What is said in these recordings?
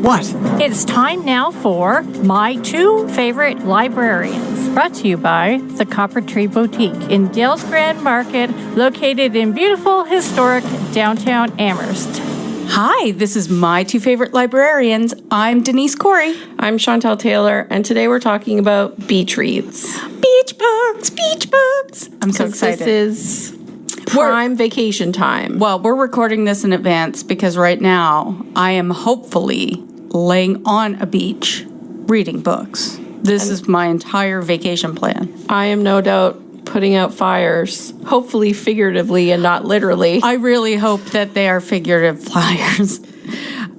What? It's time now for My Two Favorite Librarians, brought to you by the Copper Tree Boutique in Dale's Grand Market, located in beautiful, historic downtown Amherst. Hi, this is My Two Favorite Librarians. I'm Denise Corey. I'm Chantel Taylor, and today we're talking about beach reads. Beach books, beach books. I'm so excited. This is prime vacation time. Well, we're recording this in advance because right now I am hopefully laying on a beach reading books. This is my entire vacation plan. I am no doubt putting out fires, hopefully figuratively and not literally. I really hope that they are figurative fires.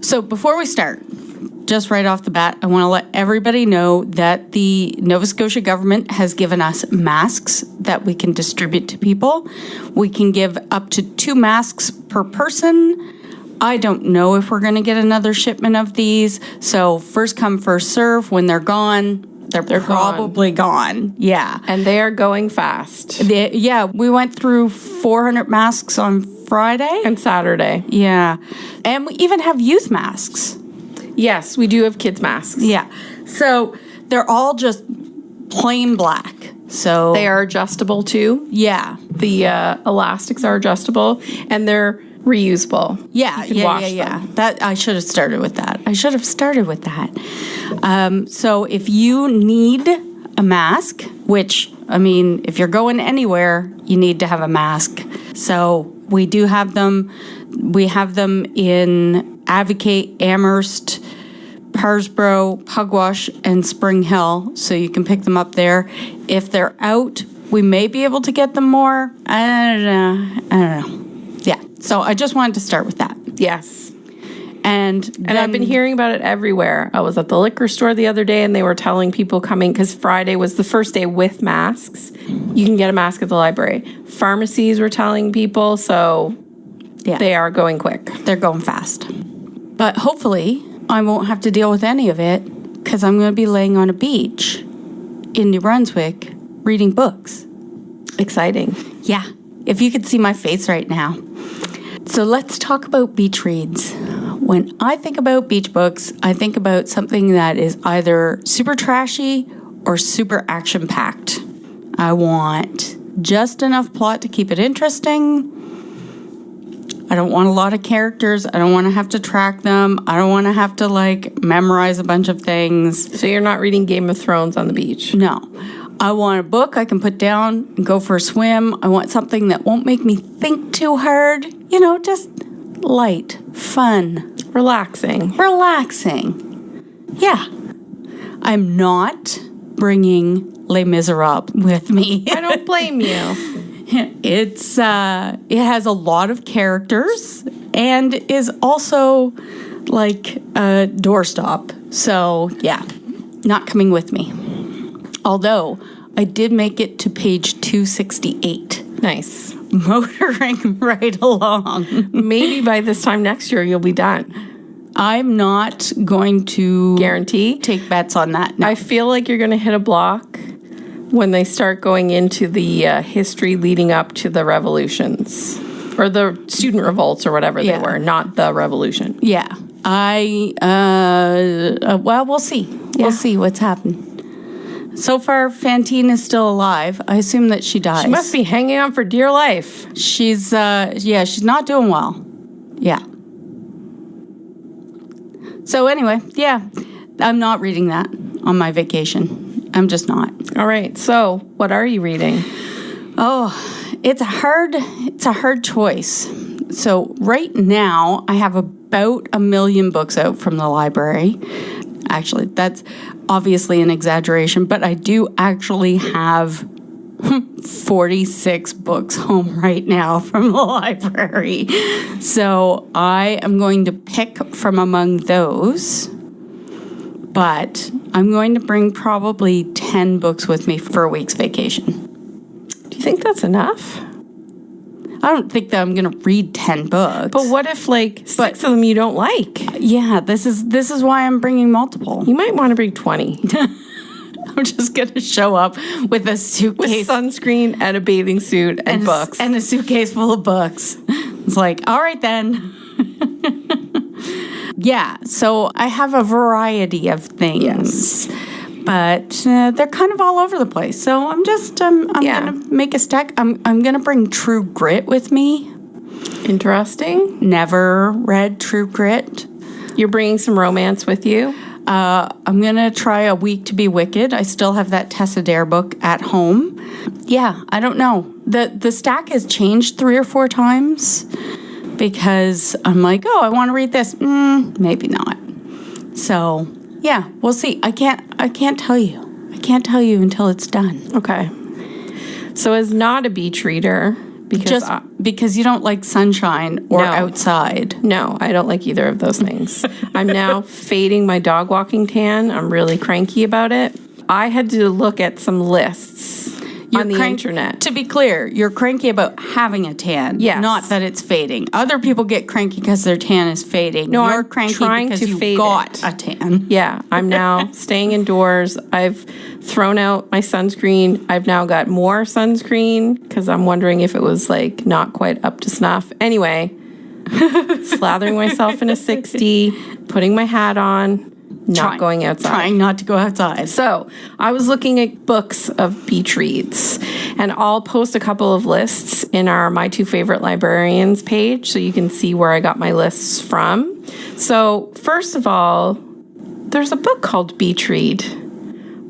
So before we start, just right off the bat, I want to let everybody know that the Nova Scotia government has given us masks that we can distribute to people. We can give up to 2 masks per person. I don't know if we're going to get another shipment of these. So first come, first serve. When they're gone, they're probably gone. Yeah. And they are going fast. We went through 400 masks on Friday. And Saturday. Yeah. And we even have youth masks. Yes, we do have kids' masks. Yeah. So they're all just plain black. So they are adjustable too. Yeah. The elastics are adjustable and they're reusable. Yeah. That I should have started with that. So if you need a mask, which, I mean, if you're going anywhere, you need to have a mask. So we do have them. We have them in Advocate, Amherst, Parsboro, Pugwash, and Spring Hill. So you can pick them up there. If they're out, we may be able to get them more. I don't know. Yeah. So I just wanted to start with that. Yes. And I've been hearing about it everywhere. I was at the liquor store the other day and they were telling people coming, because Friday was the first day with masks. You can get a mask at the library. Pharmacies were telling people, so yeah, they are going quick. They're going fast. But hopefully I won't have to deal with any of it because I'm going to be laying on a beach in New Brunswick reading books. Exciting. Yeah. If you could see my face right now. So let's talk about beach reads. When I think about beach books, I think about something that is either super trashy or super action-packed. I want just enough plot to keep it interesting. I don't want a lot of characters. I don't want to have to track them. I don't want to have to, memorize a bunch of things. So you're not reading Game of Thrones on the beach? No. I want a book I can put down and go for a swim. I want something that won't make me think too hard. Just light, fun. Relaxing. Yeah. I'm not bringing Les Miserables with me. I don't blame you. It has a lot of characters and is also like a doorstop. So, yeah, not coming with me. Although I did make it to page 268. Nice. Motoring right along. Maybe by this time next year you'll be done. I'm not going to guarantee take bets on that. No. I feel like you're going to hit a block when they start going into the history leading up to the revolutions or the student revolts or whatever they were, not the revolution. Yeah. We'll see. Yeah. We'll see what's happened. So far, Fantine is still alive. I assume that she dies. She must be hanging on for dear life. She's not doing well. Yeah. So anyway, yeah, I'm not reading that on my vacation. I'm just not. All right. So what are you reading? Oh, it's a hard choice. So right now, I have about 1 million books out from the library. Actually, that's obviously an exaggeration, but I do actually have 46 books home right now from the library. So I am going to pick from among those, but I'm going to bring probably 10 books with me for a week's vacation. Do you think that's enough? I don't think that I'm going to read 10 books. But what if, 6 of them you don't like? Yeah, this is why I'm bringing multiple. You might want to bring 20. I'm just going to show up with a suitcase. With sunscreen and a bathing suit and books. And a suitcase full of books. It's like, all right then. Yeah, so I have a variety of things. Yes. But they're kind of all over the place. So I'm just, I'm going to make a stack. I'm going to bring True Grit with me. Interesting. Never read True Grit. You're bringing some romance with you? I'm going to try A Week to Be Wicked. I still have that Tessa Dare book at home. Yeah, I don't know. The stack has changed 3 or 4 times because I'm like, oh, I want to read this. Maybe not. So, yeah, we'll see. I can't tell you. I can't tell you until it's done. Okay. So as not a beach reader, because you don't like sunshine or outside. No, I don't like either of those things. I'm now fading my dog walking tan. I'm really cranky about it. I had to look at some lists on the internet. To be clear, you're cranky about having a tan, not that it's fading. Other people get cranky because their tan is fading. No, you're I'm cranky trying because to you fade got it. a tan. Yeah, I'm now staying indoors. I've thrown out my sunscreen. I've now got more sunscreen because I'm wondering if it was like not quite up to snuff. Anyway, slathering myself in a 60, putting my hat on, going outside. Trying not to go outside. So I was looking at books of beach reads, and I'll post a couple of lists in our My Two Favorite Librarians page so you can see where I got my lists from. So first of all, there's a book called Beach Read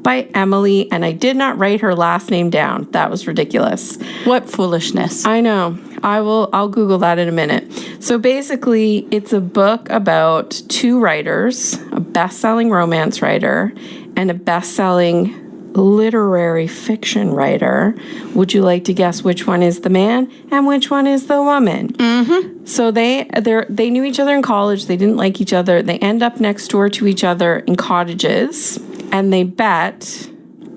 by Emily, and I did not write her last name down. That was ridiculous. What foolishness. I know. I'll Google that in a minute. So basically, it's a book about 2 writers, a best-selling romance writer and a best-selling literary fiction writer. Would you like to guess which one is the man and which one is the woman? Mm-hmm. So they knew each other in college. They didn't like each other. They end up next door to each other in cottages, and they bet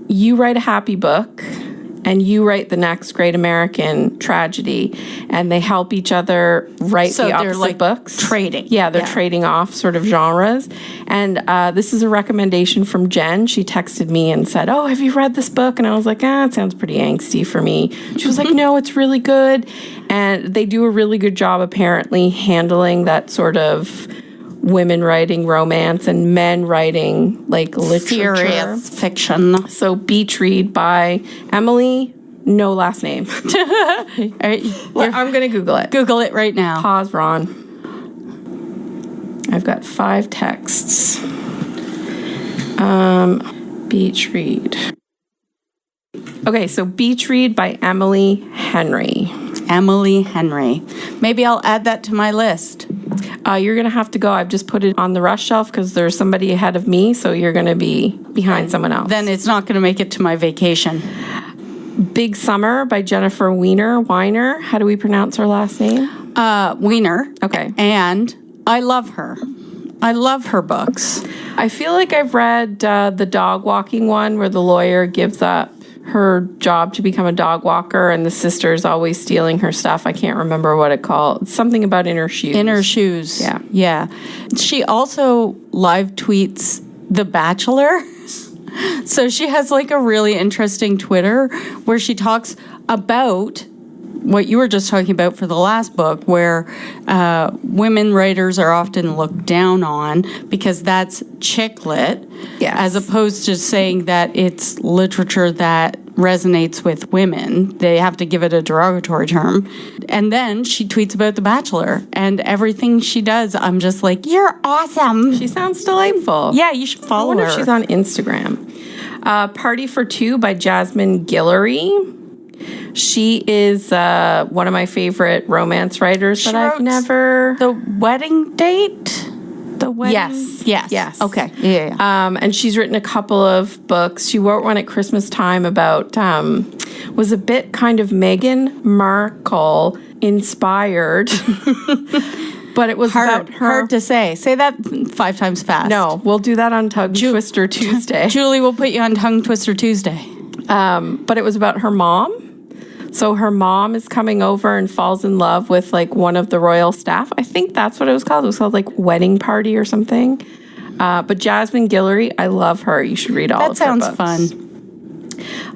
you write a happy book and you write the next great American tragedy, and they help each other write the opposite books. Trading. Yeah, they're trading off sort of genres. And this is a recommendation from Jen. She texted me and said, oh, have you read this book? And I was like, it sounds pretty angsty for me. She was like, no, it's really good. And they do a really good job, apparently, handling that sort of women writing romance and men writing like literature. Serious fiction. So Beach Read by Emily, no last name. I'm going to Google it. Google it right now. Pause, Ron. I've got 5 texts. Beach Read. Okay, so Beach Read by Emily Henry. Emily Henry. Maybe I'll add that to my list. You're going to have to go. I've just put it on the rush shelf because there's somebody ahead of me, so you're going to be behind someone else. Then it's not going to make it to my vacation. Big Summer by Jennifer Weiner. How do we pronounce her last name? Weiner. Okay. And I love her. I love her books. I feel like I've read the dog walking one where the lawyer gives up her job to become a dog walker and the sister's always stealing her stuff. I can't remember what it called. Something about In Her Shoes. In Her Shoes. Yeah. Yeah. She also live tweets The Bachelor. So she has like a really interesting Twitter where she talks about what you were just talking about for the last book, where women writers are often looked down on because that's chick lit, as opposed to saying that it's literature that resonates with women. They have to give it a derogatory term. And then she tweets about The Bachelor, and everything she does, I'm just like, you're awesome. She sounds delightful. Yeah, you should follow her. I wonder if she's on Instagram. Party for Two by Jasmine Guillory. She is one of my favorite romance writers that I've never... The Wedding Date? The Wedding? Yes. Okay. Yeah. And she's written a couple of books. She wrote one at Christmas time about... was a bit kind of Meghan Markle inspired. But it was about her... Hard to say. Say that 5 times fast. No, we'll do that on Tongue Twister Tuesday. Julie will put you on Tongue Twister Tuesday. But it was about her mom. So her mom is coming over and falls in love with like one of the royal staff. I think that's what it was called. It was called like Wedding Party or something. But Jasmine Guillory, I love her. You should read all of her books. That sounds fun.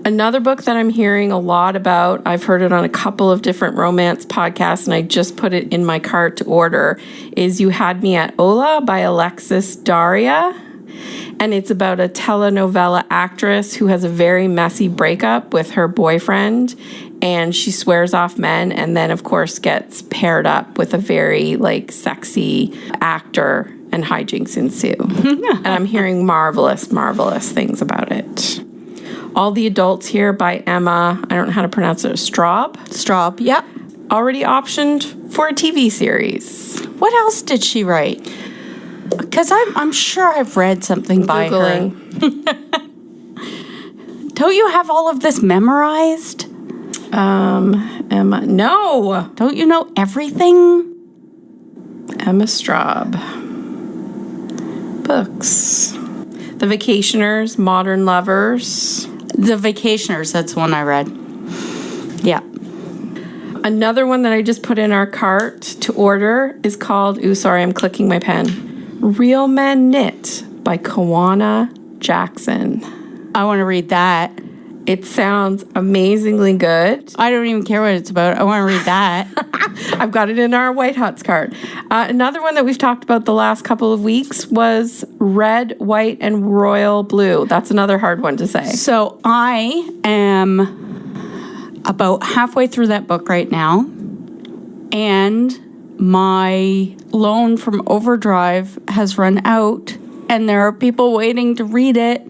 Another book that I'm hearing a lot about, I've heard it on a couple of different romance podcasts, and I just put it in my cart to order, is You Had Me at Ola by Alexis Daria. And it's about a telenovela actress who has a very messy breakup with her boyfriend, and she swears off men, and then, of course, gets paired up with a very, sexy actor, and hijinks ensue. And I'm hearing marvelous, marvelous things about it. All the Adults Here by Emma, I don't know how to pronounce it, Straub? Straub, yep. Already optioned for a TV series. What else did she write? Because I'm sure I've read something by her. Don't you have all of this memorized? Emma, no. Don't you know everything? Emma Straub. Books. The Vacationers, Modern Lovers. The Vacationers, that's one I read. Yeah. Another one that I just put in our cart to order is called, I'm clicking my pen, Real Men Knit by Kawana Jackson. I want to read that. It sounds amazingly good. I don't even care what it's about. I want to read that. I've got it in our White Hots cart. Another one that we've talked about the last couple of weeks was Red, White, and Royal Blue. That's another hard one to say. So I am about halfway through that book right now, and my loan from Overdrive has run out, and there are people waiting to read it,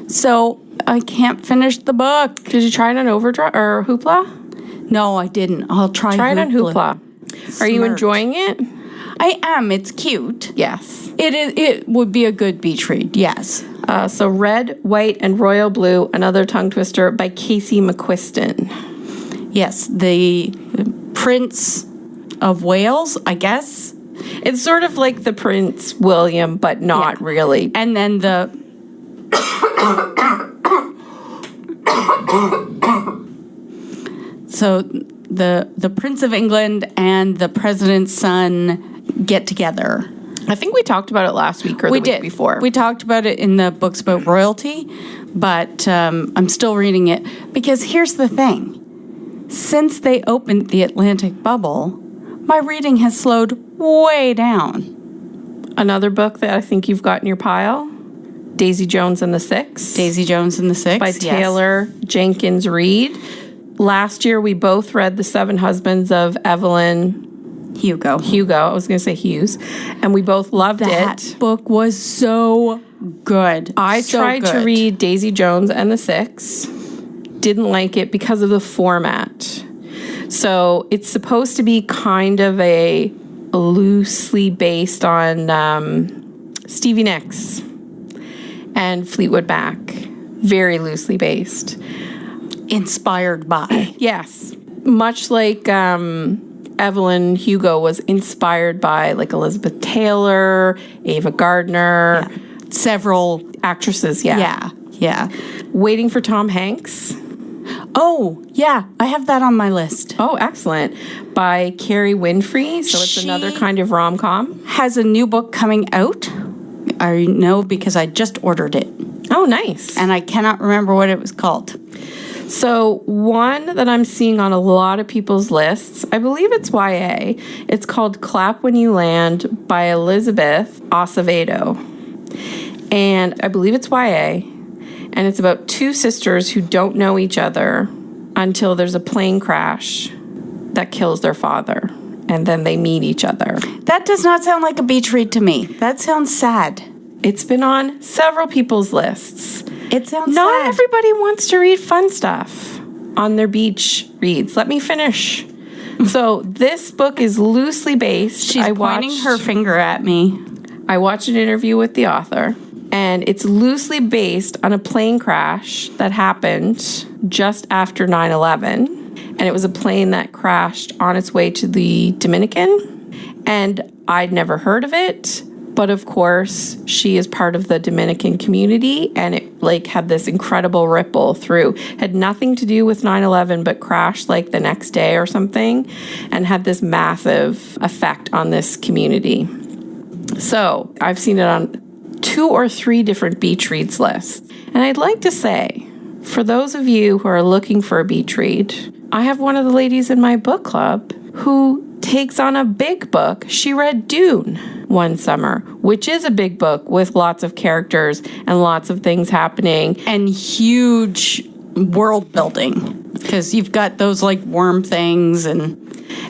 so I can't finish the book. Did you try it on Overdrive or Hoopla? No, I didn't. I'll try it on Hoopla. Are you enjoying it? I am. It's cute. Yes. It is. It would be a good beach read. Yes. So Red, White, and Royal Blue, another tongue twister by Casey McQuiston. Yes, the Prince of Wales, I guess. It's sort of like the Prince William, but not really. And then the... So the Prince of England and the President's son get together. I think we talked about it last week or the week before. We talked about it in the books about royalty, but I'm still reading it. Because here's the thing. Since they opened the Atlantic bubble, my reading has slowed way down. Another book that I think you've got in your pile, Daisy Jones and the Six. Daisy Jones and the Six, by Taylor Jenkins Reid. Last year, we both read The Seven Husbands of Evelyn Hugo. I was going to say Hughes. And we both loved it. That book was so good. I tried to read Daisy Jones and the Six. Didn't like it because of the format. So it's supposed to be kind of a loosely based on Stevie Nicks and Fleetwood Mac. Very loosely based. Inspired by. Yes. Much like Evelyn Hugo was inspired by Elizabeth Taylor, Ava Gardner. Yeah. Several actresses, Yeah. Waiting for Tom Hanks. Oh, yeah. I have that on my list. Oh, excellent. By Carrie Winfrey. So it's another kind of rom-com. Has a new book coming out. I know because I just ordered it. Oh, nice. And I cannot remember what it was called. So one that I'm seeing on a lot of people's lists, I believe it's YA. It's called Clap When You Land by Elizabeth Acevedo. And I believe it's YA. And it's about two sisters who don't know each other until there's a plane crash that kills their father. And then they meet each other. That does not sound like a beach read to me. That sounds sad. It's been on several people's lists. It sounds Not sad. everybody wants to read fun stuff on their beach reads. Let me finish. So this book is loosely based. She's pointing her finger at me. I watched an interview with the author, and it's loosely based on a plane crash that happened just after 9/11. And it was a plane that crashed on its way to the Dominican. And I'd never heard of it. But of course, she is part of the Dominican community, and it had this incredible ripple through. Had nothing to do with 9/11, but crashed the next day or something, and had this massive effect on this community. So I've seen it on 2 or 3 different beach reads lists. And I'd like to say for those of you who are looking for a beach read, I have one of the ladies in my book club who takes on a big book. She read Dune one summer, which is a big book with lots of characters and lots of things happening. And huge world building, because you've got those like worm things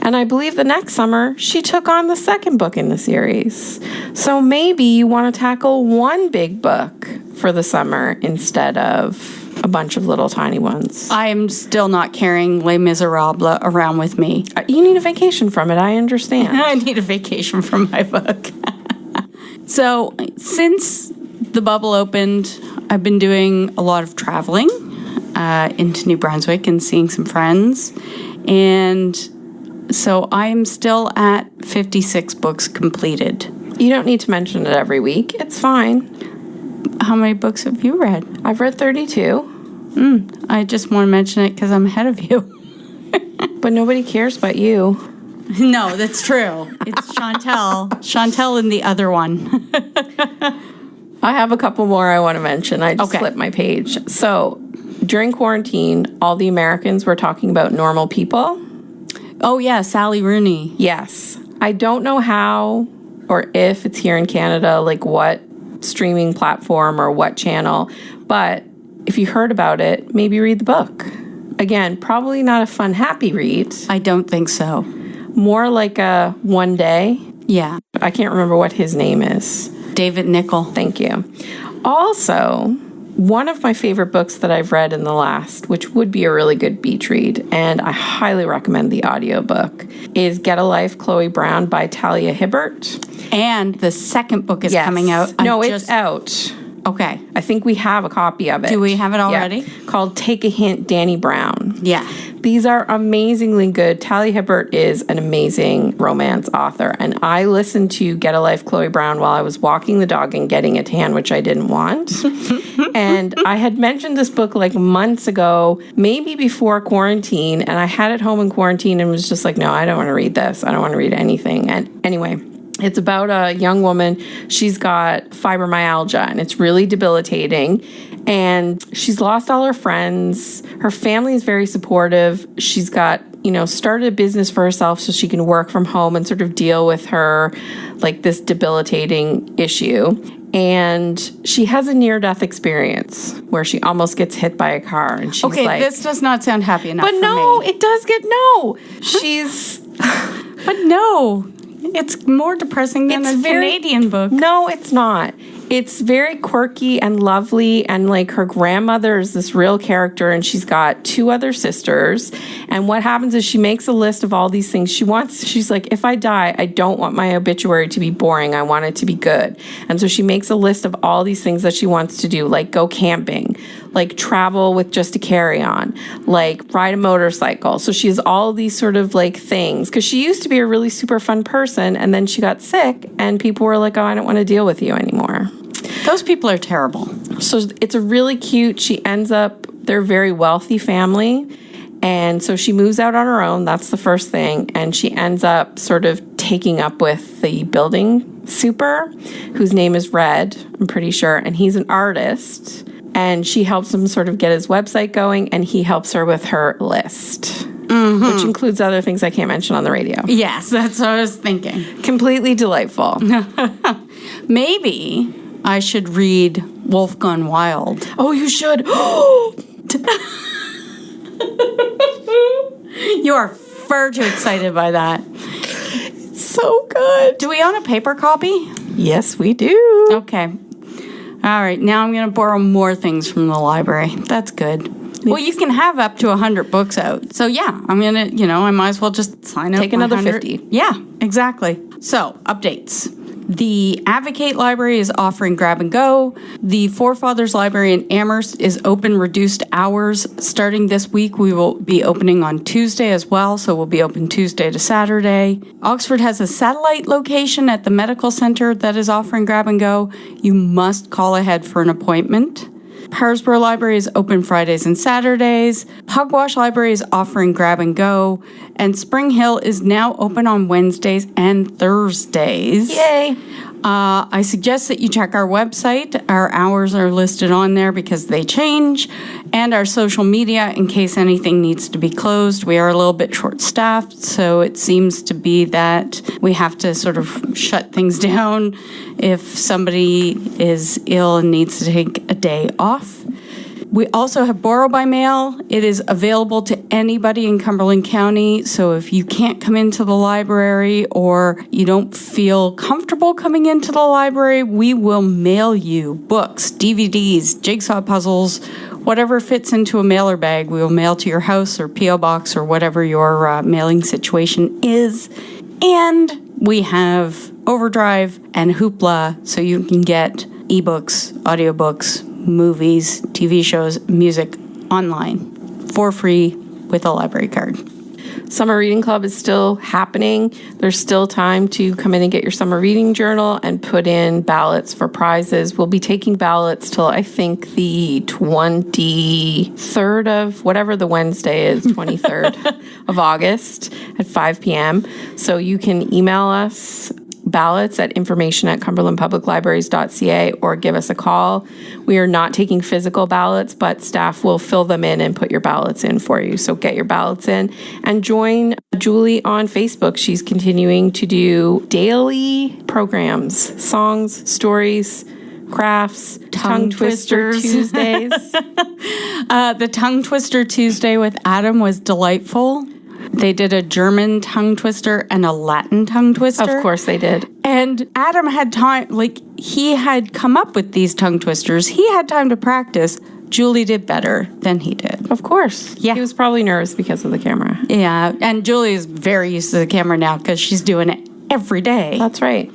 And I believe the next summer, she took on the second book in the series. So maybe you want to tackle one big book for the summer instead of a bunch of little tiny ones. I'm still not carrying Les Miserables around with me. You need a vacation from it, I understand. I need a vacation from my book. So since the bubble opened, I've been doing a lot of traveling into New Brunswick and seeing some friends. And so I'm still at 56 books completed. You don't need to mention it every week. It's fine. How many books have you read? I've read 32. I just want to mention it because I'm ahead of you. But nobody cares but you. No, that's true. It's Chantel. Chantel and the other one. I have a couple more I want to mention. I just Okay. flipped my page. So during quarantine, all the Americans were talking about normal people. Oh, yeah, Sally Rooney. Yes. I don't know how or if it's here in Canada, like what streaming platform or what channel, but if you heard about it, maybe read the book. Again, probably not a fun, happy read. I don't think so. More like a one day. Yeah. I can't remember what his name is. David Nichol. Thank you. Also, one of my favorite books that I've read in the last, which would be a really good beach read, and I highly recommend the audiobook, is Get a Life, Chloe Brown by Talia Hibbert. And the second book is Yes. coming out. It's out. Okay. I think we have a copy of it. Do we have it already? Yeah. Called Take a Hint, Danny Brown. Yeah. These are amazingly good. Talia Hibbert is an amazing romance author, and I listened to Get a Life, Chloe Brown while I was walking the dog and getting a tan, which I didn't want. And I had mentioned this book like months ago, maybe before quarantine, and I had it home in quarantine and was just like, no, I don't want to read this. I don't want to read anything. And anyway, it's about a young woman. She's got fibromyalgia, and it's really debilitating. And she's lost all her friends. Her family is very supportive. She's got, started a business for herself so she can work from home and sort of deal with her, like, this debilitating issue. And she has a near-death experience where she almost gets hit by a car. And she's Okay, like, this does not sound happy enough but for no, me. it does get no. She's... But no. It's more depressing than a Canadian book. No, it's not. It's very quirky and lovely, and like her grandmother is this real character, and she's got two other sisters. And what happens is she makes a list of all these things she wants. She's like, if I die, I don't want my obituary to be boring. I want it to be good. And so she makes a list of all these things that she wants to do, like go camping, like travel with just a carry-on, like ride a motorcycle. So she has all these sort of like things, because she used to be a really super fun person, and then she got sick, and people were like, oh, I don't want to deal with you anymore. Those people are terrible. So it's a really cute, they're a very wealthy family. And so she moves out on her own. That's the first thing. And she ends up sort of taking up with the building super, whose name is Red, I'm pretty sure. And he's an artist. And she helps him sort of get his website going. And he helps her with her list, which includes other things I can't mention on the radio. Yes, that's what I was thinking. Completely delightful. Maybe I should read Wolf Gone Wild. Oh, you should. You are far too excited by that. So good. Do we own a paper copy? Yes, we do. Okay. All right. Now I'm going to borrow more things from the library. That's good. Well, you can have up to 100 books out. So, yeah, I'm going to, I might as well just sign up. Take another 100. 50. Yeah, exactly. So, updates. The Advocate Library is offering grab and go. The Forefathers Library in Amherst is open reduced hours. Starting this week, we will be opening on Tuesday as well, so we'll be open Tuesday to Saturday. Oxford has a satellite location at the medical center that is offering grab and go. You must call ahead for an appointment. Parsborough Library is open Fridays and Saturdays. Pugwash Library is offering grab and go. And Spring Hill is now open on Wednesdays and Thursdays. Yay. I suggest that you check our website. Our hours are listed on there because they change, and our social media in case anything needs to be closed. We are a little bit short-staffed, so it seems to be that we have to sort of shut things down if somebody is ill and needs to take a day off. We also have Borrow by Mail. It is available to anybody in Cumberland County. So if you can't come into the library or you don't feel comfortable coming into the library, we will mail you books, DVDs, jigsaw puzzles, whatever fits into a mailer bag. We will mail to your house or P.O. box or whatever your mailing situation is. And we have Overdrive and Hoopla, so you can get ebooks, audiobooks, movies, TV shows, music online for free with a library card. Summer Reading Club is still happening. There's still time to come in and get your summer reading journal and put in ballots for prizes. We'll be taking ballots till I think the 23rd of whatever the Wednesday is, 23rd of August at 5 p.m. So you can email us ballots at information@cumberlandpubliclibraries.ca or give us a call. We are not taking physical ballots, but staff will fill them in and put your ballots in for you. So get your ballots in and join Julie on Facebook. She's continuing to do daily programs, songs, stories, crafts, tongue twister Tuesdays. The Tongue Twister Tuesday with Adam was delightful. They did a German tongue twister and a Latin tongue twister. Of course they did. And Adam had time, he had come up with these tongue twisters. He had time to practice. Julie did better than he did. Of course. Yeah. He was probably nervous because of the camera. Yeah, and Julie is very used to the camera now because she's doing it every day. That's right.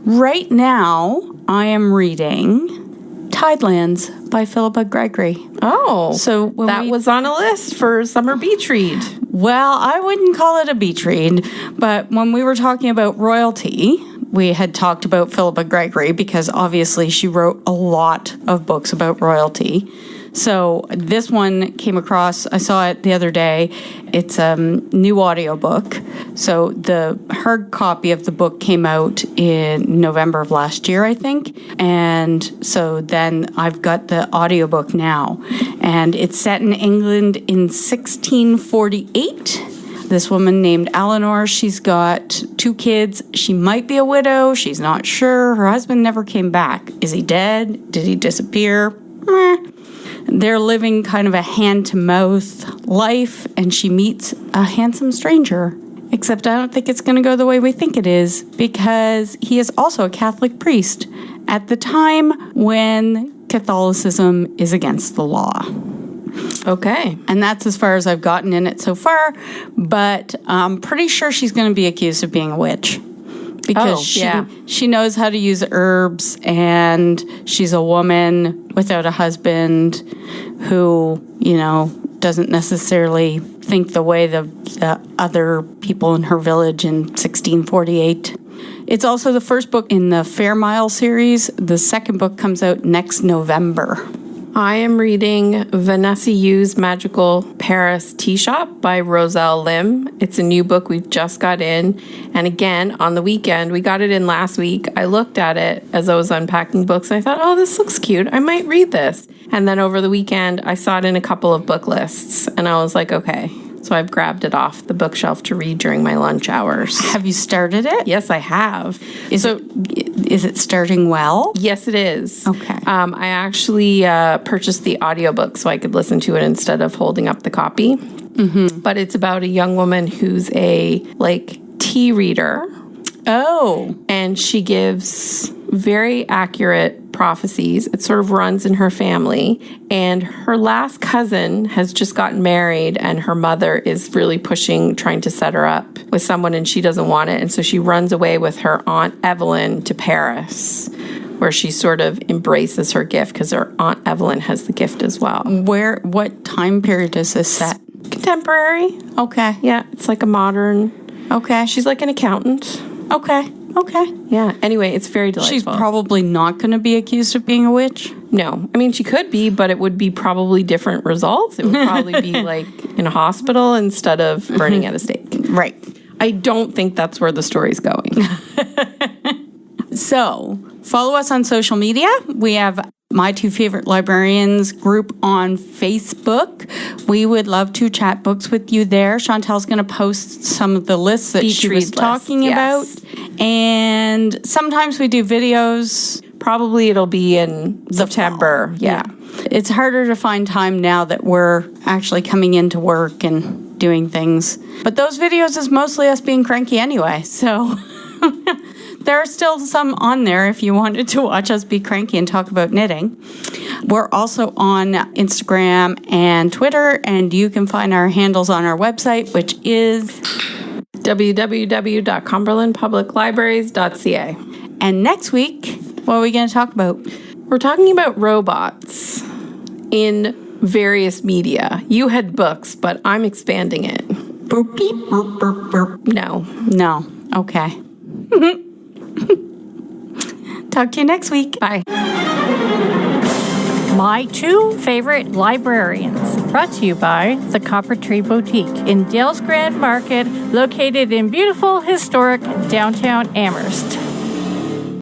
Right now, I am reading Tidelands by Philippa Gregory. Oh, So that was on a list for summer beach read. Well, I wouldn't call it a beach read, but when we were talking about royalty, we had talked about Philippa Gregory because obviously she wrote a lot of books about royalty. So this one came across, I saw it the other day. It's a new audiobook. So the hard copy of the book came out in November of last year, I think. And so then I've got the audiobook now. And it's set in England in 1648. This woman named Eleanor, she's got 2 kids. She might be a widow. She's not sure. Her husband never came back. Is he dead? Did he disappear? They're living kind of a hand-to-mouth life, and she meets a handsome stranger. Except I don't think it's going to go the way we think it is, because he is also a Catholic priest at the time when Catholicism is against the law. Okay. And that's as far as I've gotten in it so far, but I'm pretty sure she's going to be accused of being a witch. Because she knows how to use herbs, and she's a woman without a husband who, doesn't necessarily think the way the other people in her village in 1648. It's also the first book in the Fairmile series. The second book comes out next November. I am reading Vanessa Yu's Magical Paris Tea Shop by Roselle Lim. It's a new book we've just got in. And again, on the weekend, we got it in last week. I looked at it as I was unpacking books. And I thought, oh, this looks cute. I might read this. And then over the weekend, I saw it in a couple of book lists. And I was like, okay. So I've grabbed it off the bookshelf to read during my lunch hours. Have you started it? Yes, I have. Is it starting well? Yes, it is. Okay. I actually purchased the audiobook so I could listen to it instead of holding up the copy. Mm-hmm. But it's about a young woman who's a tea reader. Oh. And she gives very accurate prophecies. It sort of runs in her family. And her last cousin has just gotten married, and her mother is really trying to set her up with someone, and she doesn't want it. And so she runs away with her Aunt Evelyn to Paris, where she sort of embraces her gift because her Aunt Evelyn has the gift as well. What time period is this set? Contemporary. Okay. Yeah, it's like a modern. Okay. She's like an accountant. Okay. Yeah. Anyway, it's very delightful. She's probably not going to be accused of being a witch. No. I mean, she could be, but it would be probably different results. It would probably be in a hospital instead of burning at a stake. Right. I don't think that's where the story's going. So follow us on social media. We have My Two Favorite Librarians group on Facebook. We would love to chat books with you there. Chantel's going to post some of the lists that she was talking about. And sometimes we do videos. Probably it'll be in September. Yeah. It's harder to find time now that we're actually coming into work and doing things. But those videos is mostly us being cranky anyway. So there are still some on there if you wanted to watch us be cranky and talk about knitting. We're also on Instagram and Twitter, and you can find our handles on our website, which is www.cumberlandpubliclibraries.ca. And next week, what are we going to talk about? We're talking about robots in various media. You had books, but I'm expanding it. Burp, beep, burp, burp, burp. No. Okay. Talk to you next week. Bye. My Two Favorite Librarians, brought to you by the Copper Tree Boutique in Dales Grand Market, located in beautiful, historic downtown Amherst.